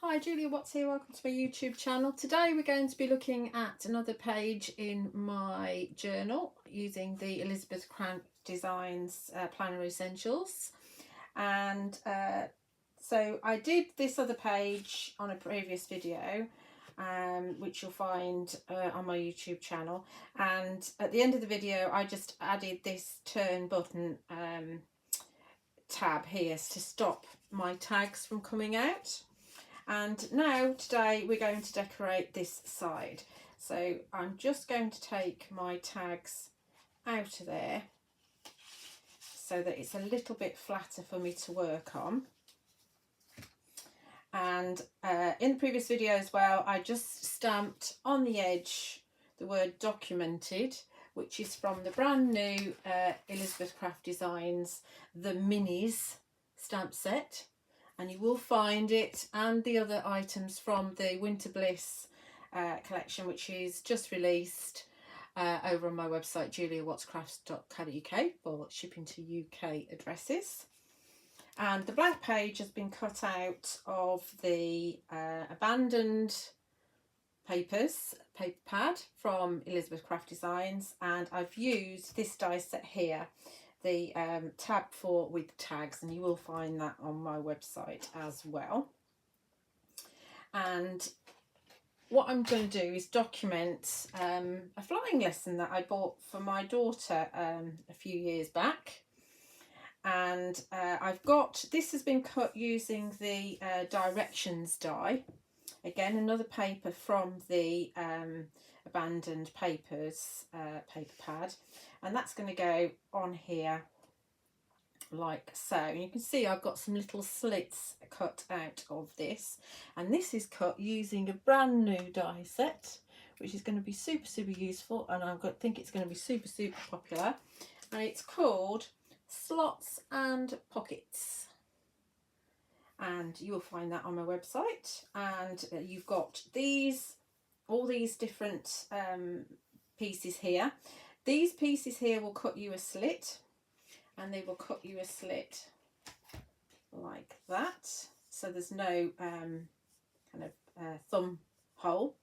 Hi, Julia Watts here. Welcome to my YouTube channel. Today we're going to be looking at another page in my journal using the Elizabeth Craft Designs Planner Essentials. And so I did this other page on a previous video, which you'll find on my YouTube channel. And at the end of the video, I just added this turn button tab here to stop my tags from coming out. And now today we're going to decorate this side. So I'm just going to take my tags out of there so that it's a little bit flatter for me to work on. And in the previous video as well, I just stamped on the edge the word documented, which is from the brand new Elizabeth Craft Designs The Minis stamp set. And you will find it and the other items from the Winter Bliss collection, which is just released over on my website juliawattscrafts.co.uk for shipping to UK addresses. And the blank page has been cut out of the abandoned papers, paper pad from Elizabeth Craft Designs, and I've used this die set here, the tab for with tags, and you will find that on my website as well. And what I'm going to do is document a flying lesson that I bought for my daughter a few years back. And I've got, this has been cut using the directions die. Again, another paper from the abandoned papers paper pad, and that's going to go on here like so. And you can see I've got some little slits cut out of this, and this is cut using a brand new die set, which is going to be super useful, and I think it's going to be super popular. And it's called Slots and Pockets, and you will find that on my website. And you've got these, all these different pieces here. These pieces here will cut you a slit, and they will cut you a slit like that, so there's no kind of thumb hole.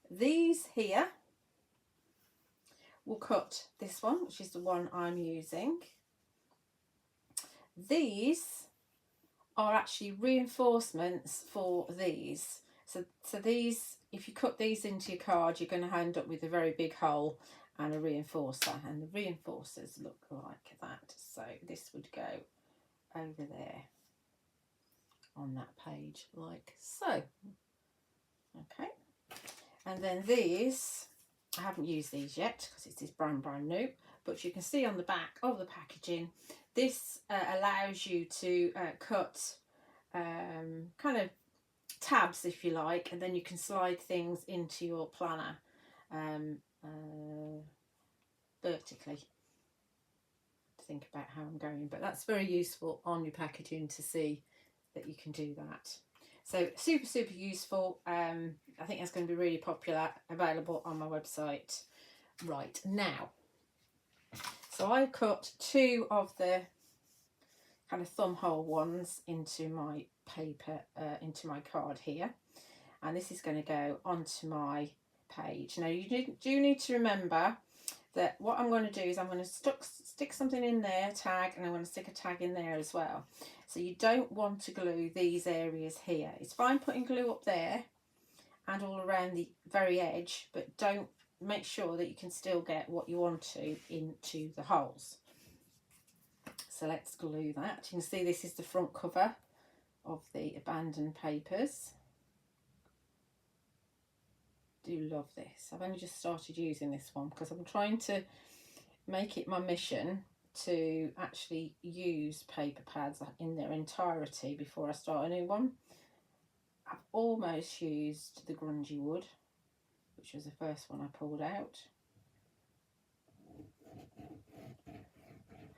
These here will cut this one, which is the one I'm using. These are actually reinforcements for these. So these, if you cut these into your card, you're going to end up with a very big hole and a reinforcer, and the reinforcers look like that. So this would go over there on that page like so. Okay, and then these, I haven't used these yet because it's this brand new, but you can see on the back of the packaging, this allows you to cut kind of tabs, if you like, and then you can slide things into your planner vertically. To think about how I'm going, but that's very useful on your packaging to see that you can do that. So super useful. I think that's going to be really popular, available on my website right now. So I cut two of the kind of thumb hole ones into my paper, into my card here, and this is going to go onto my page. Now you do need to remember that what I'm going to do is I'm going to stick something in there, tag, and I'm going to stick a tag in there as well. So you don't want to glue these areas here. It's fine putting glue up there and all around the very edge, but don't, make sure that you can still get what you want to into the holes. So let's glue that. You can see this is the front cover of the abandoned papers. Do love this. I've only just started using this one because I'm trying to make it my mission to actually use paper pads in their entirety before I start a new one. I've almost used the grungy wood, which was the first one I pulled out.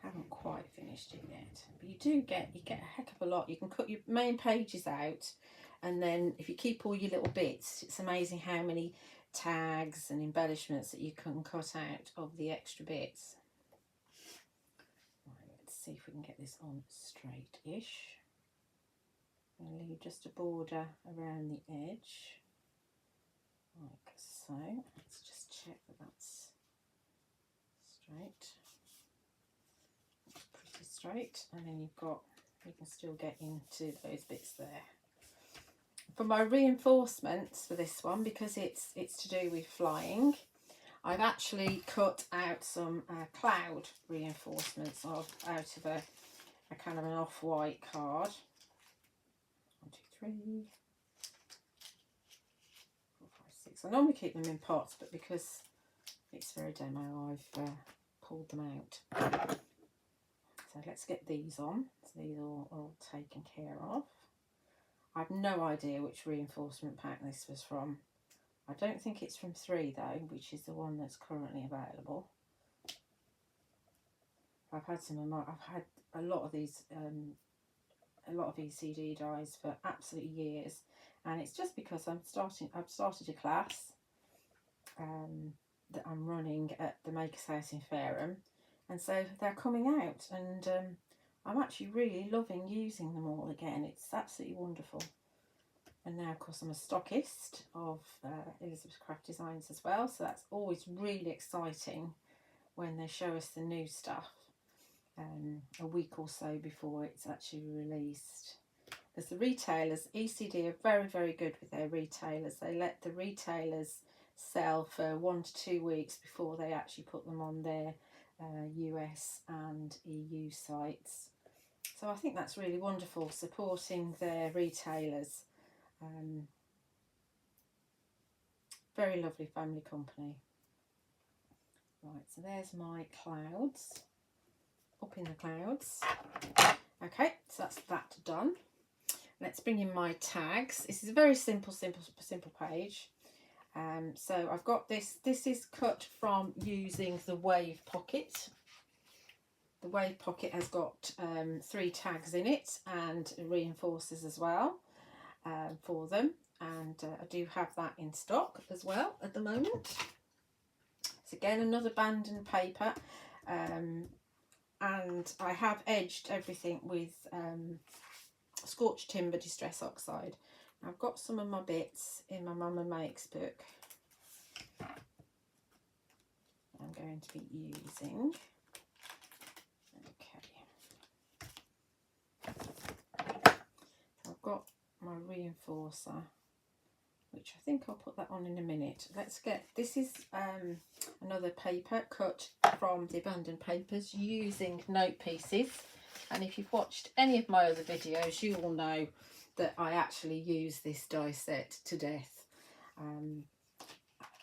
Haven't quite finished it yet, but you get a heck of a lot. You can cut your main pages out, and then if you keep all your little bits, it's amazing how many tags and embellishments that you can cut out of the extra bits. Right, let's see if we can get this on straight-ish. I'm going to need just a border around the edge, like so. Let's just check that that's straight. That's pretty straight. And then you can still get into those bits there. For my reinforcements for this one, because it's to do with flying, I've actually cut out some cloud reinforcements out of a kind of an off-white card. 1, 2, 3, 4, 5, 6. I normally keep them in pots, but because it's for a demo, I've pulled them out. So let's get these on. So these are all taken care of. I've no idea which reinforcement pack this was from. I don't think it's from 3 though, which is the one that's currently available. I've had a lot of these, a lot of ECD dies for absolutely years, and it's just because I've started a class that I'm running at the Makers House in Fareham, and so they're coming out, and I'm actually really loving using them all again. It's absolutely wonderful. And now, of course, I'm a stockist of Elizabeth Craft Designs as well, so that's always really exciting when they show us the new stuff a week or so before it's actually released. Because the retailers, ECD are very, very good with their retailers. They let the retailers sell for 1 to 2 weeks before they actually put them on their US and EU sites. So I think that's really wonderful, supporting their retailers. Very lovely family company. Right, so there's my clouds, up in the clouds. Okay, so that's that done. Let's bring in my tags. This is a very simple page. So I've got this is cut from using the Wave Pocket. The Wave Pocket has got 3 tags in it and reinforcers as well for them. And I do have that in stock as well at the moment. It's again another abandoned paper, and I have edged everything with scorched timber distress oxide. I've got some of my bits in my Mama Makes book I'm going to be using. Okay, I've got my reinforcer, which I think I'll put that on in a minute. Let's get, this is another paper cut from the abandoned papers using note pieces, and if you've watched any of my other videos you will know that I actually use this die set to death.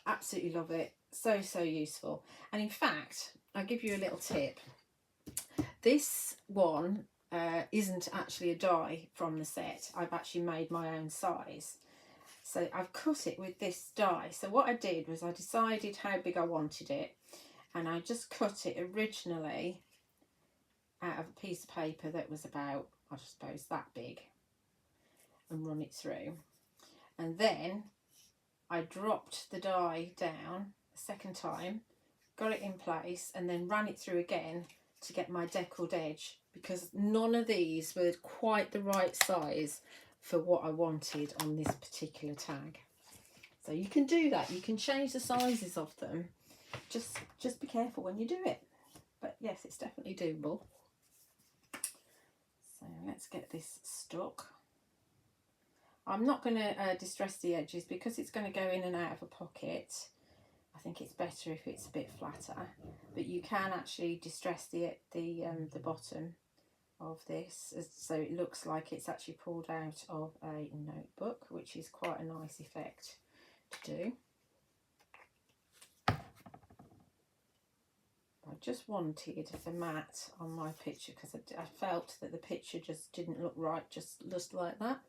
Absolutely love it, so useful. And in fact, I'll give you a little tip. This one isn't actually a die from the set. I've actually made my own size. So I've cut it with this die. So what I did was I decided how big I wanted it, and I just cut it originally out of a piece of paper that was about, I suppose, that big, and run it through. And then I dropped the die down a second time, got it in place, and then ran it through again to get my deckled edge, because none of these were quite the right size for what I wanted on this particular tag. So you can do that, you can change the sizes of them, just be careful when you do it. But yes, it's definitely doable. So let's get this stuck. I'm not going to distress the edges because it's going to go in and out of a pocket. I think it's better if it's a bit flatter, but you can actually distress the bottom of this so it looks like it's actually pulled out of a notebook, which is quite a nice effect to do. I just wanted the matte on my picture because I felt that the picture just didn't look right, just like that.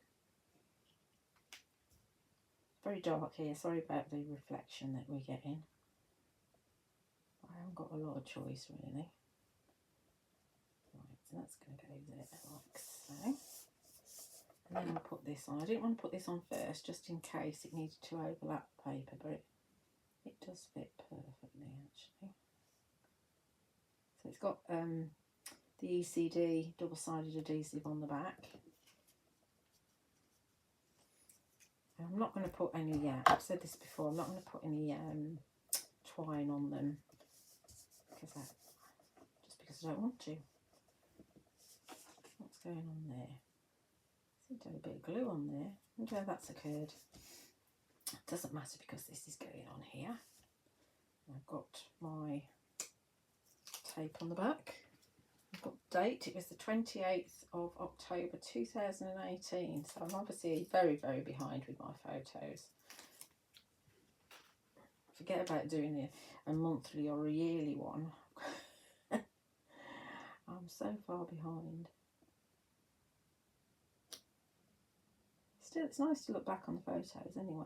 Very dark here, sorry about the reflection that we're getting. I haven't got a lot of choice really. Right, so that's going to go there like so. And then I'll put this on. I didn't want to put this on first just in case it needed to overlap the paper, but it does fit perfectly actually. So it's got the ECD double-sided adhesive on the back. I'm not going to put any, I've said this before, I'm not going to put any twine on them because because I don't want to. What's going on there? I think I did a bit of glue on there. I wonder how that's occurred. It doesn't matter because this is going on here. I've got my tape on the back. I've got the date. It was the 28th of October 2018. So I'm obviously very, very behind with my photos. Forget about doing a monthly or a yearly one. I'm so far behind. Still, it's nice to look back on the photos anyway.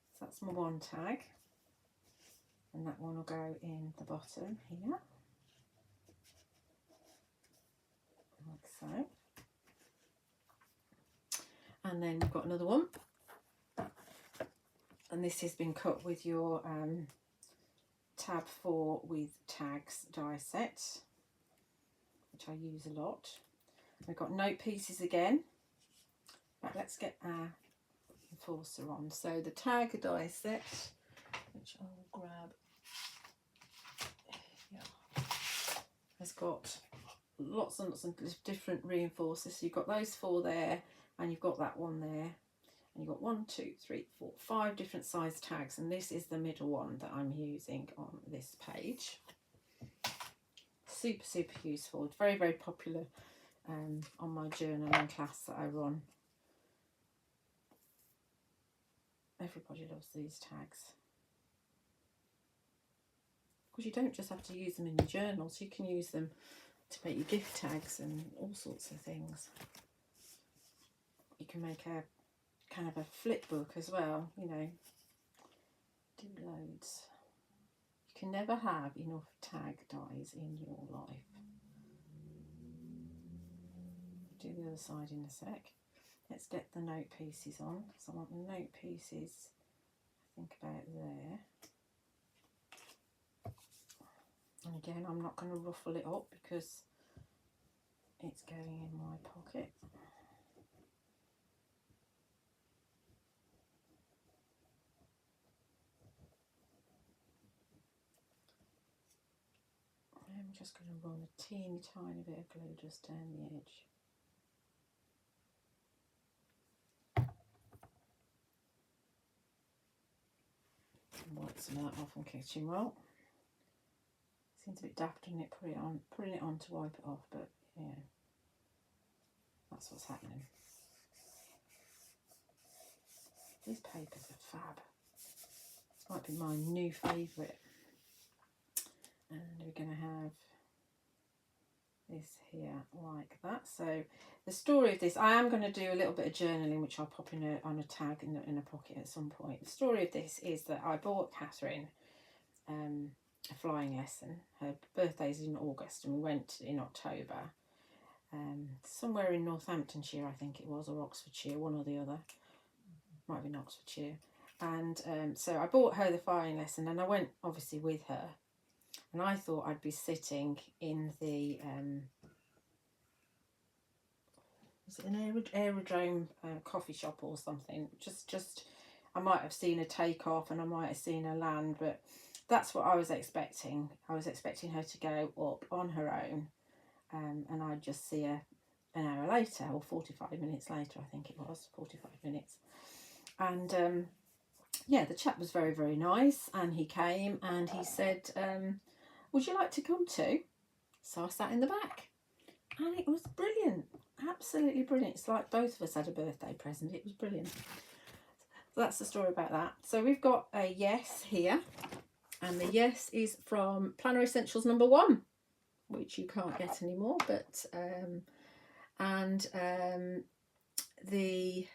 So that's my one tag. And that one will go in the bottom here. Like so. And then we've got another one. And this has been cut with your tab 4 with tags die set, which I use a lot. We've got note pieces again. Right, let's get our enforcer on. So the tag die set, which I will grab, has got lots and lots of different reinforcers. So you've got those 4 there, and you've got that one there. And you've got 1, 2, 3, 4, 5 different size tags, and this is the middle one that I'm using on this page. Super, super useful. It's very, very popular on my journaling class that I run. Everybody loves these tags. Because you don't just have to use them in your journals, you can use them to make your gift tags and all sorts of things. You can make a kind of a flip book as well, you know, do loads. You can never have enough tag dies in your life. Do the other side in a sec. Let's get the note pieces on. So I want the note pieces, I think about there. And again, I'm not going to ruffle it up because it's going in my pocket. I'm just going to run a teeny tiny bit of glue just down the edge. And wipe some of that off on kitchen roll. Seems a bit daft, doesn't it, putting it on to wipe it off, but yeah, that's what's happening. These papers are fab. This might be my new favourite. And we're going to have this here like that. So the story of this, I am going to do a little bit of journaling, which I'll pop in on a tag in a pocket at some point. The story of this is that I bought Catherine a flying lesson. Her birthday's in August and we went in October. Somewhere in Northamptonshire, I think it was, or Oxfordshire, one or the other. Might have been Oxfordshire. And so I bought her the flying lesson and I went obviously with her. And I thought I'd be sitting in the, was it an aerodrome coffee shop or something? Just, I might have seen a takeoff and I might have seen a land, but that's what I was expecting. I was expecting her to go up on her own and I'd just see her an hour later, or 45 minutes later, I think it was, 45 minutes. And yeah, the chap was very, very nice, and he came and he said, would you like to come too? So I sat in the back and it was brilliant, absolutely brilliant. It's like both of us had a birthday present. It was brilliant. So that's the story about that. So we've got a yes here, and the yes is from Planner Essentials #1, which you can't get anymore, but the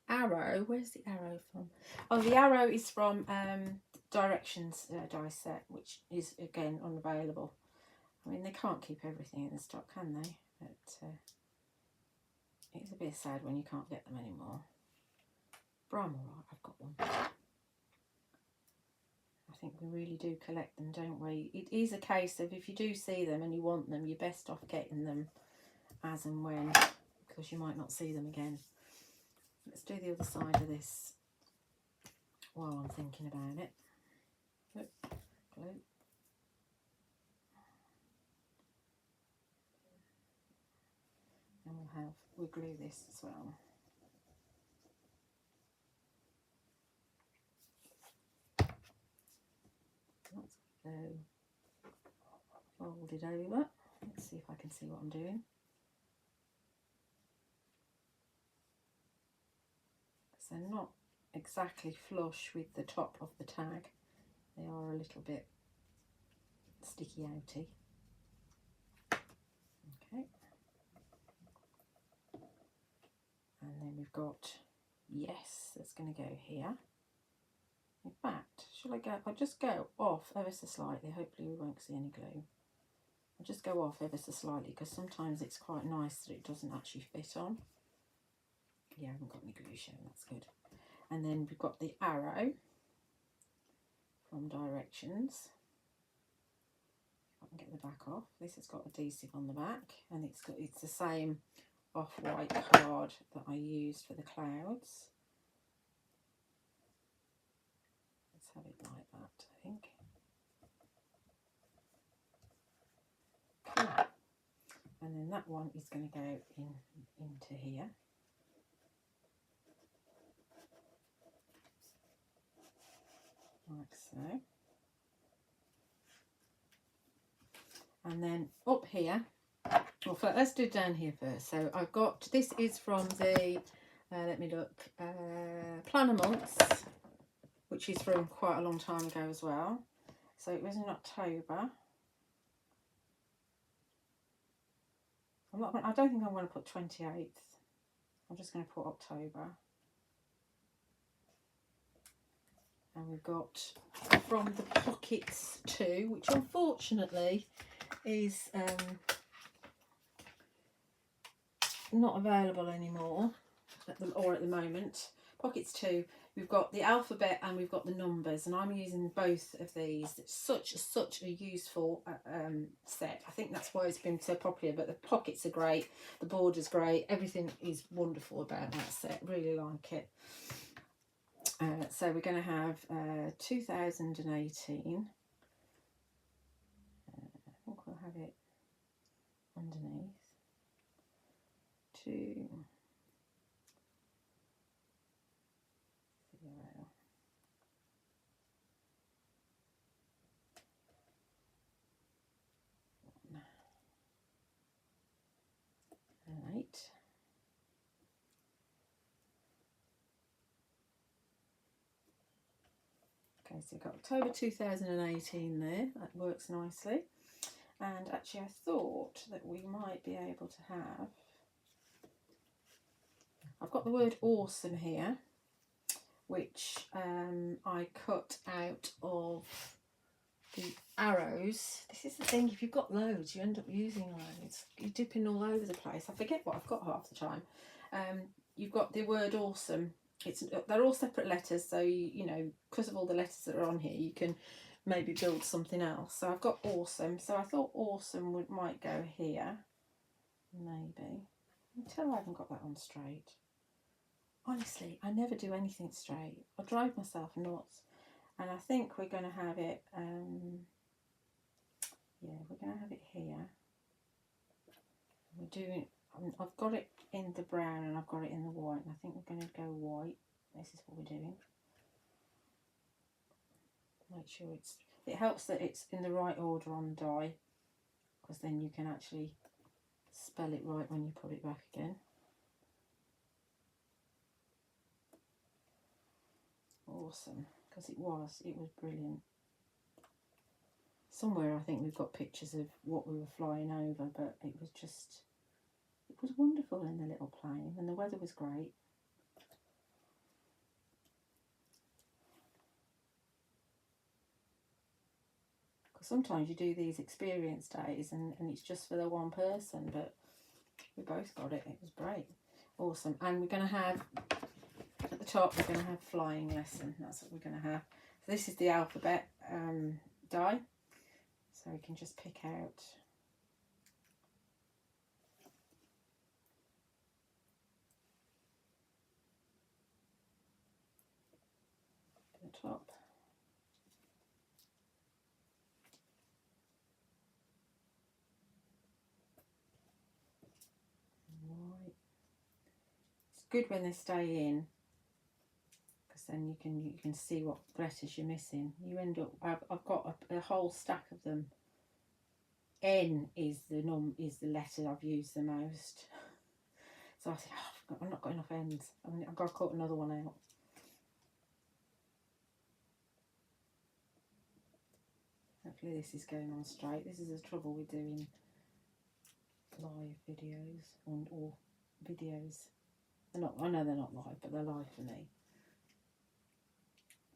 arrow, where's the arrow from? Oh, the arrow is from Directions die set, which is again unavailable. I mean, they can't keep everything in stock, can they? But it's a bit sad when you can't get them anymore. But I'm alright, I've got one. I think we really do collect them, don't we? It is a case of if you do see them and you want them, you're best off getting them as and when, because you might not see them again. Let's do the other side of this while I'm thinking about it. Glue. And we'll glue this as well. Let's go fold it over. Let's see if I can see what I'm doing. So they're not exactly flush with the top of the tag. They are a little bit sticky outy. Okay. And then we've got yes, that's going to go here. In fact, shall I go? I'll just go off ever so slightly. Hopefully we won't see any glue. I'll just go off ever so slightly because sometimes it's quite nice that it doesn't actually fit on. Yeah, I haven't got any glue showing, that's good. And then we've got the arrow from directions. If I can get the back off. This has got adhesive on the back, and it's the same off-white card that I used for the clouds. Let's have it like that, I think. Cool. And then that one is going to go into here. Like so. And then up here, well, let's do down here first. So I've got, this is from the, let me look, Planner Months, which is from quite a long time ago as well. So it was in October. I don't think I'm going to put 28th. I'm just going to put October. And we've got from the Pockets 2, which unfortunately is not available anymore at the moment. Pockets 2, we've got the alphabet and we've got the numbers, and I'm using both of these. It's such a useful set. I think that's why it's been so popular. But the pockets are great, the border's great, everything is wonderful about that set. Really like it. So we're going to have 2018. I think we'll have it underneath. 2 0 1 and 8. Okay, so we've got October 2018 there. That works nicely. And actually I thought that we might be able to have, I've got the word awesome here, which I cut out of the arrows. This is the thing, if you've got loads, you end up using loads. You're dipping all over the place. I forget what I've got half the time. You've got the word awesome. They're all separate letters, so you know, because of all the letters that are on here, you can maybe build something else. So I've got awesome, so I thought awesome might go here, maybe, until I haven't got that on straight. Honestly, I never do anything straight. I drive myself nuts. And I think we're going to have it, yeah, we're going to have it here. We're doing, I've got it in the brown and I've got it in the white, and I think we're going to go white. This is what we're doing. Make sure it helps that it's in the right order on die, because then you can actually spell it right when you put it back again. Awesome, because it was brilliant. Somewhere I think we've got pictures of what we were flying over, but it was wonderful in the little plane, and the weather was great. Because sometimes you do these experience days and it's just for the one person, but we both got it. It was great. Awesome. And we're going to have, at the top, we're going to have flying lesson. That's what we're going to have. So this is the alphabet die. So we can just pick out top. Right. It's good when they stay in, because then you can see what letters you're missing. You end up, I've got a whole stack of them. N is the letter I've used the most. So I think, oh, I've not got enough ends. I've got to cut another one out. Hopefully this is going on straight. This is the trouble with doing live videos or videos. They're not, I know they're not live, but they're live for me.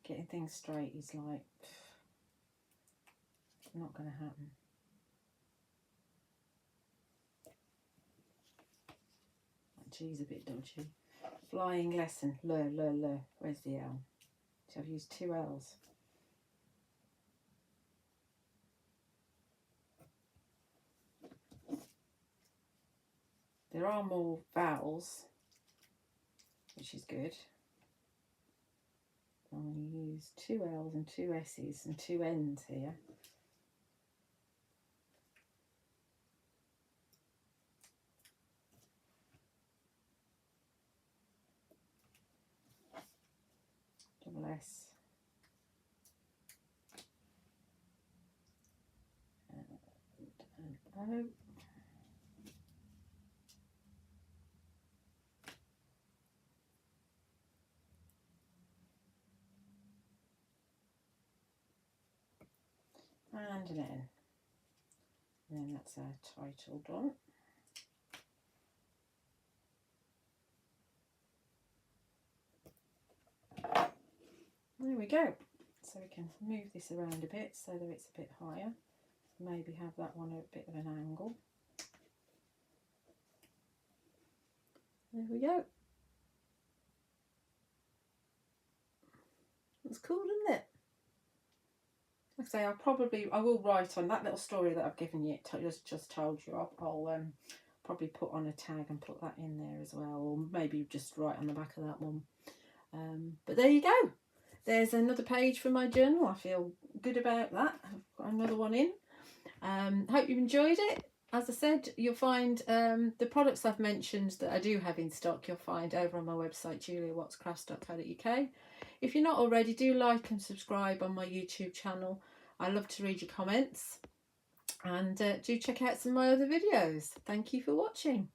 Getting things straight is like not going to happen. G's a bit dodgy. Flying lesson. Le. Where's the L? So I've used 2 L's. There are more vowels, which is good. I'm going to use 2 L's and 2 S's and 2 N's here. Double S. And O. And an N. And then that's our title done. There we go. So we can move this around a bit so that it's a bit higher. Maybe have that one a bit of an angle. There we go. That's cool, isn't it? Like I say, I will write on that little story that I've given you, just told you. I'll probably put on a tag and put that in there as well, or maybe just write on the back of that one. But there you go. There's another page for my journal. I feel good about that. I've got another one in. Hope you enjoyed it. As I said, you'll find the products I've mentioned that I do have in stock, you'll find over on my website, juliawattscrafts.co.uk. If you're not already, do like and subscribe on my YouTube channel. I love to read your comments. And do check out some of my other videos. Thank you for watching.